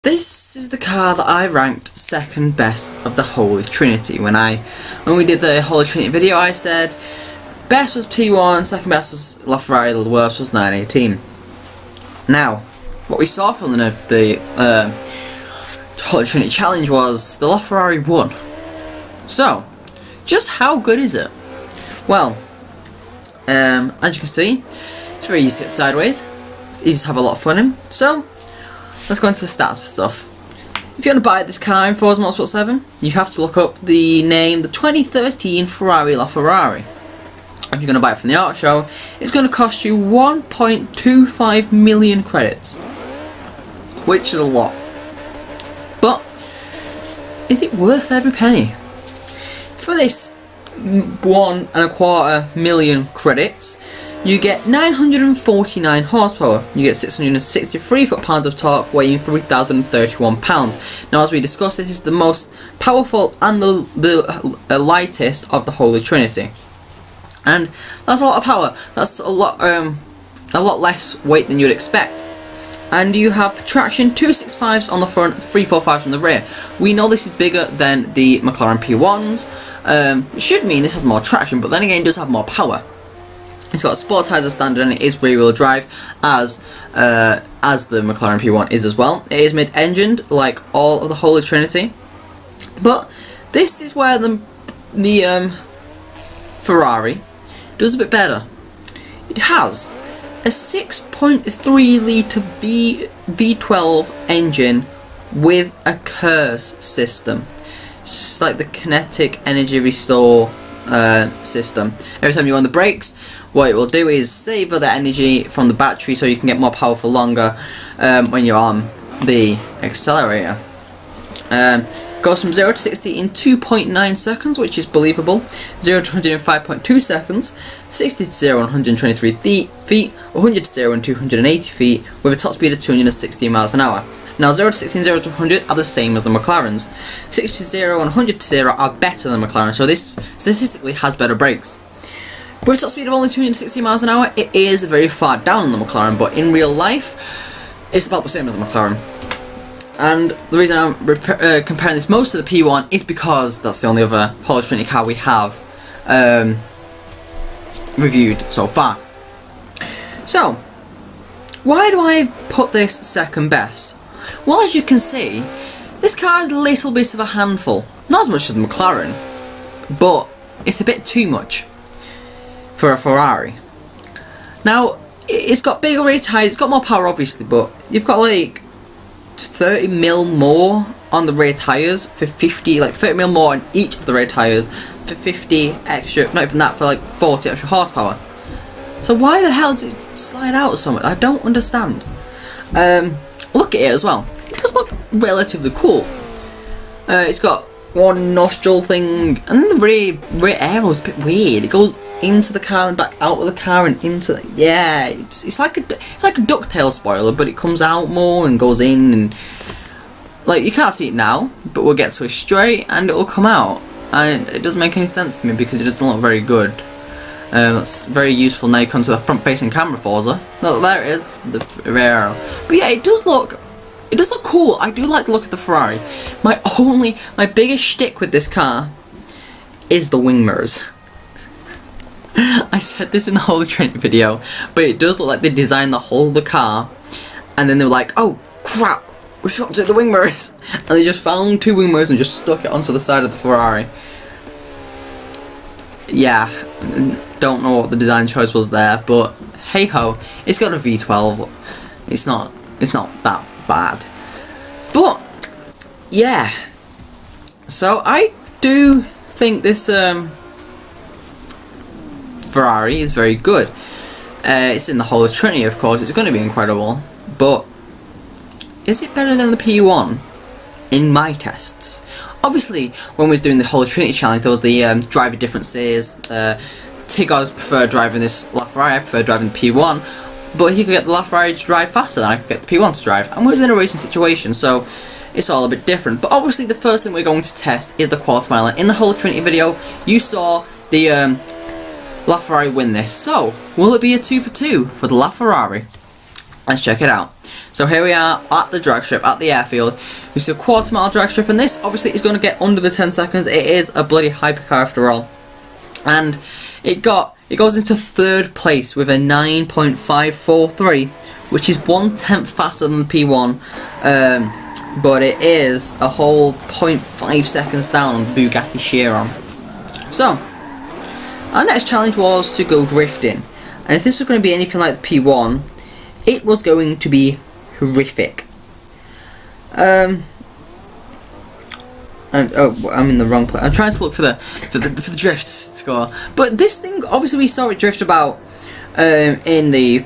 This is the car that I ranked second best of the Holy Trinity. When we did the Holy Trinity video, I said best was P1, second best was LaFerrari, the worst was 918. Now, what we saw from the Holy Trinity challenge was the LaFerrari won. So, just how good is it? Well, as you can see, it's very easy to get sideways. It's easy to have a lot of fun in. So, let's go into the stats and stuff. If you want to buy this car in Forza Motorsport 7, you have to look up the 2013 Ferrari LaFerrari. If you're going to buy it from the art show, it's going to cost you 1.25 million credits, which is a lot. But is it worth every penny? For this 1.25 million credits, you get 949 horsepower, you get 663 foot-pounds of torque, weighing 3,031 pounds. Now, as we discussed, this is the most powerful and the lightest of the Holy Trinity. And that's a lot of power. That's a lot less weight than you'd expect. And you have traction 265s on the front, 345s on the rear. We know this is bigger than the McLaren P1s. It should mean this has more traction, but then again, it does have more power. It's got a Sportizer standard and it is rear-wheel drive, as the McLaren P1 is as well. It is mid-engined like all of the Holy Trinity, but this is where the Ferrari does a bit better. It has a 6.3 litre V12 engine with a curse system. It's just like the kinetic energy restore system. Every time you're on the brakes, what it will do is save the energy from the battery so you can get more power for longer when you're on the accelerator. Goes from 0 to 60 in 2.9 seconds, which is believable. 0 to 100 in 5.2 seconds. 60 to 0 in 123 feet. 100 to 0 in 280 feet, with a top speed of 260 miles an hour. Now, 0 to 60 and 0 to 100 are the same as the McLarens. 60 to 0 and 100 to 0 are better than McLaren, so this statistically has better brakes. With a top speed of only 260 miles an hour, it is very far down on the McLaren, but in real life, it's about the same as the McLaren. And the reason I'm comparing this most to the P1 is because that's the only other Holy Trinity car we have reviewed so far. So, why do I put this second best? Well, as you can see, this car is a little bit of a handful. Not as much as the McLaren, but it's a bit too much for a Ferrari. Now, it's got bigger rear tyres, it's got more power obviously, but you've got like 30mm more on the rear tyres for 50, like 30mm more on each of the rear tyres for 50 extra, not even that, for like 40 extra horsepower. So why the hell does it slide out so much? I don't understand. Look at it as well. It does look relatively cool. It's got one nostril thing, and then the rear aero is a bit weird. It goes into the car and back out of the car and into the, yeah. It's like a ducktail spoiler, but it comes out more and goes in, and like you can't see it now, but we'll get to it straight and it will come out. And it doesn't make any sense to me because it doesn't look very good. That's very useful now you come to the front-facing camera Forza. No, there it is, the rear arrow. But yeah, it does look cool. I do like the look of the Ferrari. My biggest shtick with this car is the wing mirrors. I said this in the Holy Trinity video, but it does look like they designed the whole of the car, and then they were like, oh crap, we forgot to do the wing mirrors, and they just found two wing mirrors and just stuck it onto the side of the Ferrari. Yeah, don't know what the design choice was there, but hey ho, it's got a V12. It's not that bad. But yeah, so I do think this Ferrari is very good. It's in the Holy Trinity, of course. It's going to be incredible, but is it better than the P1 in my tests? Obviously, when we was doing the Holy Trinity challenge, there was the driver differences. Tigos preferred driving this LaFerrari, I preferred driving the P1, but he could get the LaFerrari to drive faster than I could get the P1 to drive, and we was in a racing situation, so it's all a bit different. But obviously the first thing we're going to test is the quarter mile. In the Holy Trinity video, you saw the LaFerrari win this, so will it be a 2 for 2 for the LaFerrari? Let's check it out. So here we are at the drag strip, at the airfield. We see a quarter-mile drag strip, and this obviously is going to get under the 10 seconds. It is a bloody hypercar after all. And it goes into third place with a 9.543, which is 1/10 faster than the P1. But it is a whole 0.5 seconds down on the Bugatti Chiron. So, our next challenge was to go drifting. And if this was going to be anything like the P1, it was going to be horrific. I'm in the wrong place. I'm trying to look for the drift score. But this thing, obviously we saw it drift about in the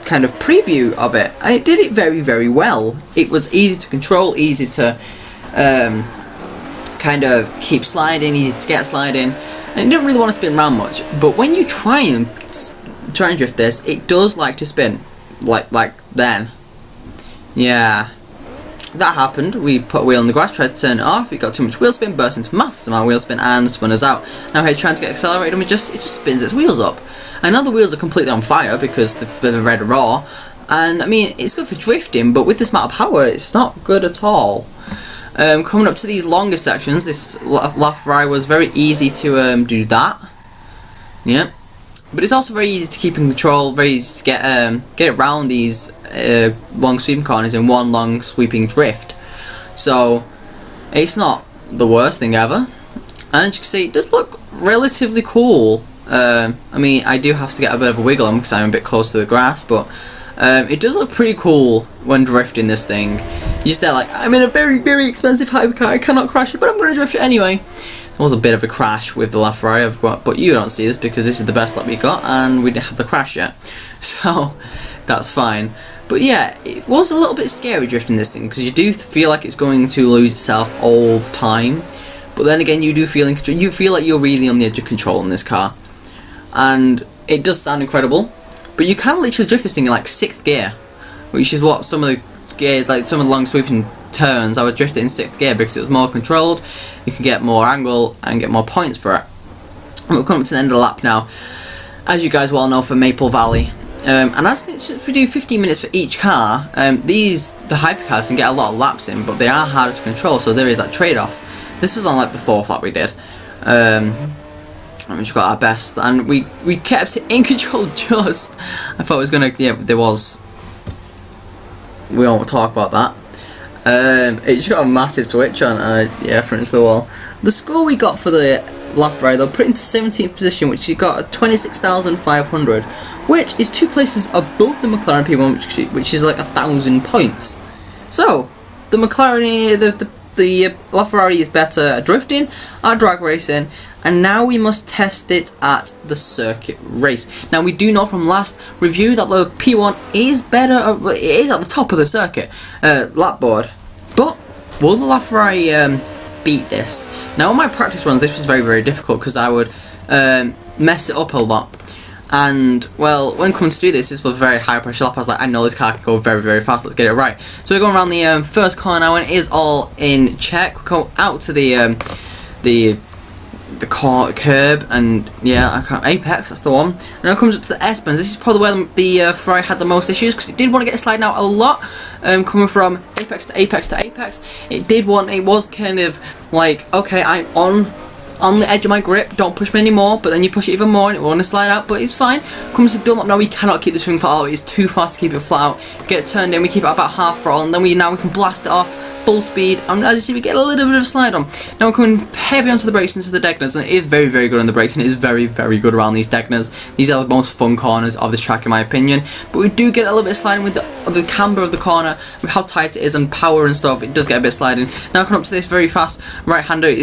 kind of preview of it, and it did it very, very well. It was easy to control, easy to kind of keep sliding, easy to get sliding, and it didn't really want to spin around much. But when you try and drift this, it does like to spin, like then. Yeah, that happened. We put a wheel on the grass, tried to turn it off. It got too much wheel spin, burst into massive amount of wheel spin, and spun us out. Now here trying to get accelerated, and it just spins its wheels up. I know the wheels are completely on fire because they're red raw, and I mean it's good for drifting, but with this amount of power, it's not good at all. Coming up to these longer sections, this LaFerrari was very easy to do that. Yep. But it's also very easy to keep in control, very easy to get around these long sweeping corners in one long sweeping drift. So it's not the worst thing ever, and as you can see, it does look relatively cool. I mean, I do have to get a bit of a wiggle on because I'm a bit close to the grass, but it does look pretty cool when drifting this thing. You're just there like, I'm in a very, very expensive hypercar, I cannot crash it, but I'm going to drift it anyway. There was a bit of a crash with the LaFerrari, but you don't see this because this is the best lap we got and we didn't have the crash yet. So that's fine. But yeah, it was a little bit scary drifting this thing because you do feel like it's going to lose itself all the time. But then again, you do feel in control. You feel like you're really on the edge of control in this car. And it does sound incredible, but you can literally drift this thing in like 6th gear, which is what some of the gears, like some of the long sweeping turns, I would drift it in 6th gear because it was more controlled. You could get more angle and get more points for it. And we're coming to the end of the lap now, as you guys well know, for Maple Valley. And as we do 15 minutes for each car, the hypercars can get a lot of laps in, but they are harder to control, so there is that trade-off. This was on like the 4th lap we did. We got our best, and we kept it in control just. I thought it was gonna, yeah, there was. We won't talk about that. It just got a massive twitch on, and yeah, for into the wall. The score we got for the LaFerrari, they'll put it into 17th position, which you got 26,500, which is 2 places above the McLaren P1, which is like 1,000 points. So the McLaren, the LaFerrari is better at drifting, at drag racing, and now we must test it at the circuit race. Now we do know from last review that the P1 is better, it is at the top of the circuit lap board, but will the LaFerrari beat this? Now on my practice runs, this was very, very difficult because I would mess it up a lot. And well, when it comes to do this, this was a very high pressure lap. I was like, I know this car can go very, very fast. Let's get it right. So we're going around the first corner now, and it is all in check. We go out to the curb, and yeah, I can't, apex. That's the one. And now it comes up to the S bends. This is probably where the Ferrari had the most issues because it did want to get sliding out a lot. Coming from apex to apex to apex, it was kind of like, okay, I'm on the edge of my grip, don't push me anymore, but then you push it even more and it will want to slide out, but it's fine. Comes to double up, now we cannot keep this thing flat out, it's too fast to keep it flat out. We get it turned in, we keep it about half throttle, and then we can blast it off full speed, and as you see we get a little bit of a slide on. Now we're coming heavy onto the brakes, into the Degners, and it is very, very good on the brakes, and it is very, very good around these Degners. These are the most fun corners of this track in my opinion, but we do get a little bit of sliding with the camber of the corner, with how tight it is and power and stuff, it does get a bit of sliding. Now coming up to this very fast right-hander,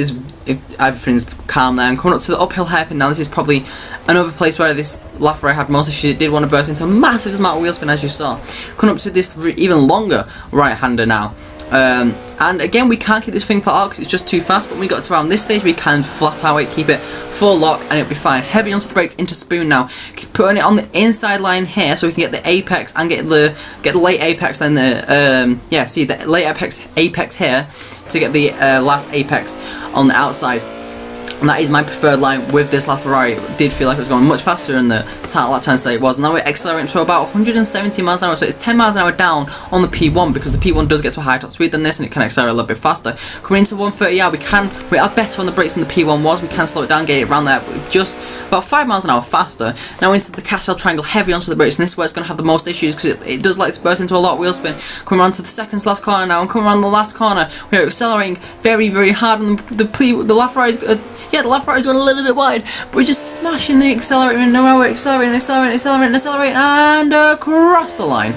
everything's calm there, and coming up to the uphill hairpin. Now this is probably another place where this LaFerrari had most issues. It did want to burst into a massive amount of wheel spin, as you saw. Coming up to this even longer right-hander now. And again, we can't keep this thing flat out because it's just too fast, but when we got to around this stage, we can flat out it, keep it full lock, and it'll be fine. Heavy onto the brakes, into spoon now. Putting it on the inside line here so we can get the apex and get the late apex, then the, see the late apex here to get the last apex on the outside. And that is my preferred line with this LaFerrari. It did feel like it was going much faster in the total lap times than it was. Now we're accelerating to about 170 miles an hour, so it's 10 miles an hour down on the P1 because the P1 does get to a higher top speed than this and it can accelerate a little bit faster. Coming into 130 hour, we are better on the brakes than the P1 was. We can slow it down, get it around there, but just about 5 miles an hour faster. Now into the Castle Triangle, heavy onto the brakes, and this is where it's going to have the most issues because it does like to burst into a lot of wheel spin. Coming around to the second to last corner now, and coming around the last corner, we're accelerating very, very hard, and the LaFerrari's the LaFerrari's going a little bit wide, but we're just smashing the accelerator, and now we're accelerating, and across the line.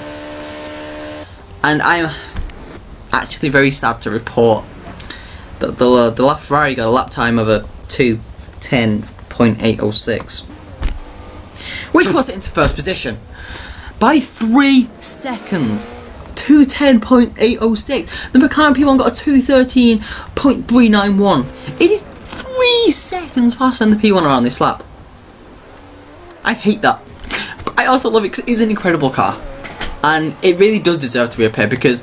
And I'm actually very sad to report that the LaFerrari got a lap time of a 2:10.806, which puts it into first position by 3 seconds. 2:10.806. The McLaren P1 got a 2:13.391. It is 3 seconds faster than the P1 around this lap. I hate that. But I also love it because it is an incredible car. And it really does deserve to be up here because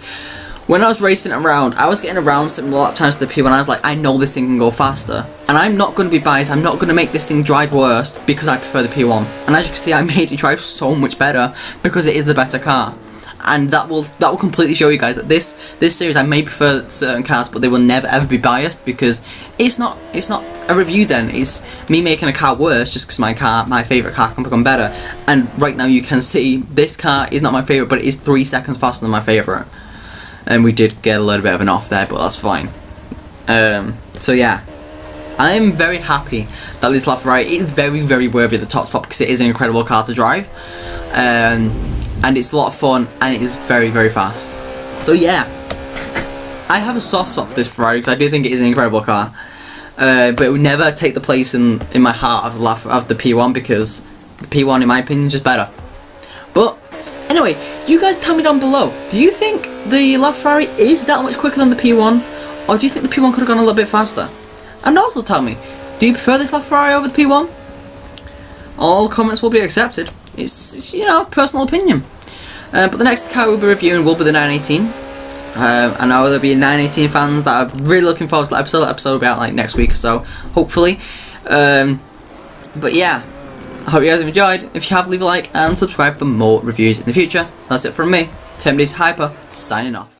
when I was racing around, I was getting around similar lap times to the P1. I was like, I know this thing can go faster. And I'm not going to be biased. I'm not going to make this thing drive worse because I prefer the P1. And as you can see, I made it drive so much better because it is the better car. And that will completely show you guys that this series, I may prefer certain cars, but they will never ever be biased because it's not a review. Then it's me making a car worse just because my favorite car can become better. And right now you can see this car is not my favorite, but it is 3 seconds faster than my favorite. And we did get a little bit of an off there, but that's fine. So yeah, I am very happy that this LaFerrari is very, very worthy of the top spot because it is an incredible car to drive. And it's a lot of fun, and it is very, very fast. So yeah, I have a soft spot for this Ferrari because I do think it is an incredible car. But it would never take the place in my heart of the P1 because the P1, in my opinion, is just better. But anyway, you guys tell me down below. Do you think the LaFerrari is that much quicker than the P1, or do you think the P1 could have gone a little bit faster? And also tell me, do you prefer this LaFerrari over the P1? All comments will be accepted. It's personal opinion. But the next car we'll be reviewing will be the 918. I know there'll be 918 fans that are really looking forward to that episode. That episode will be out like next week or so, hopefully. But yeah, I hope you guys have enjoyed. If you have, leave a like and subscribe for more reviews in the future. That's it from me, Tim D's Hyper, signing off.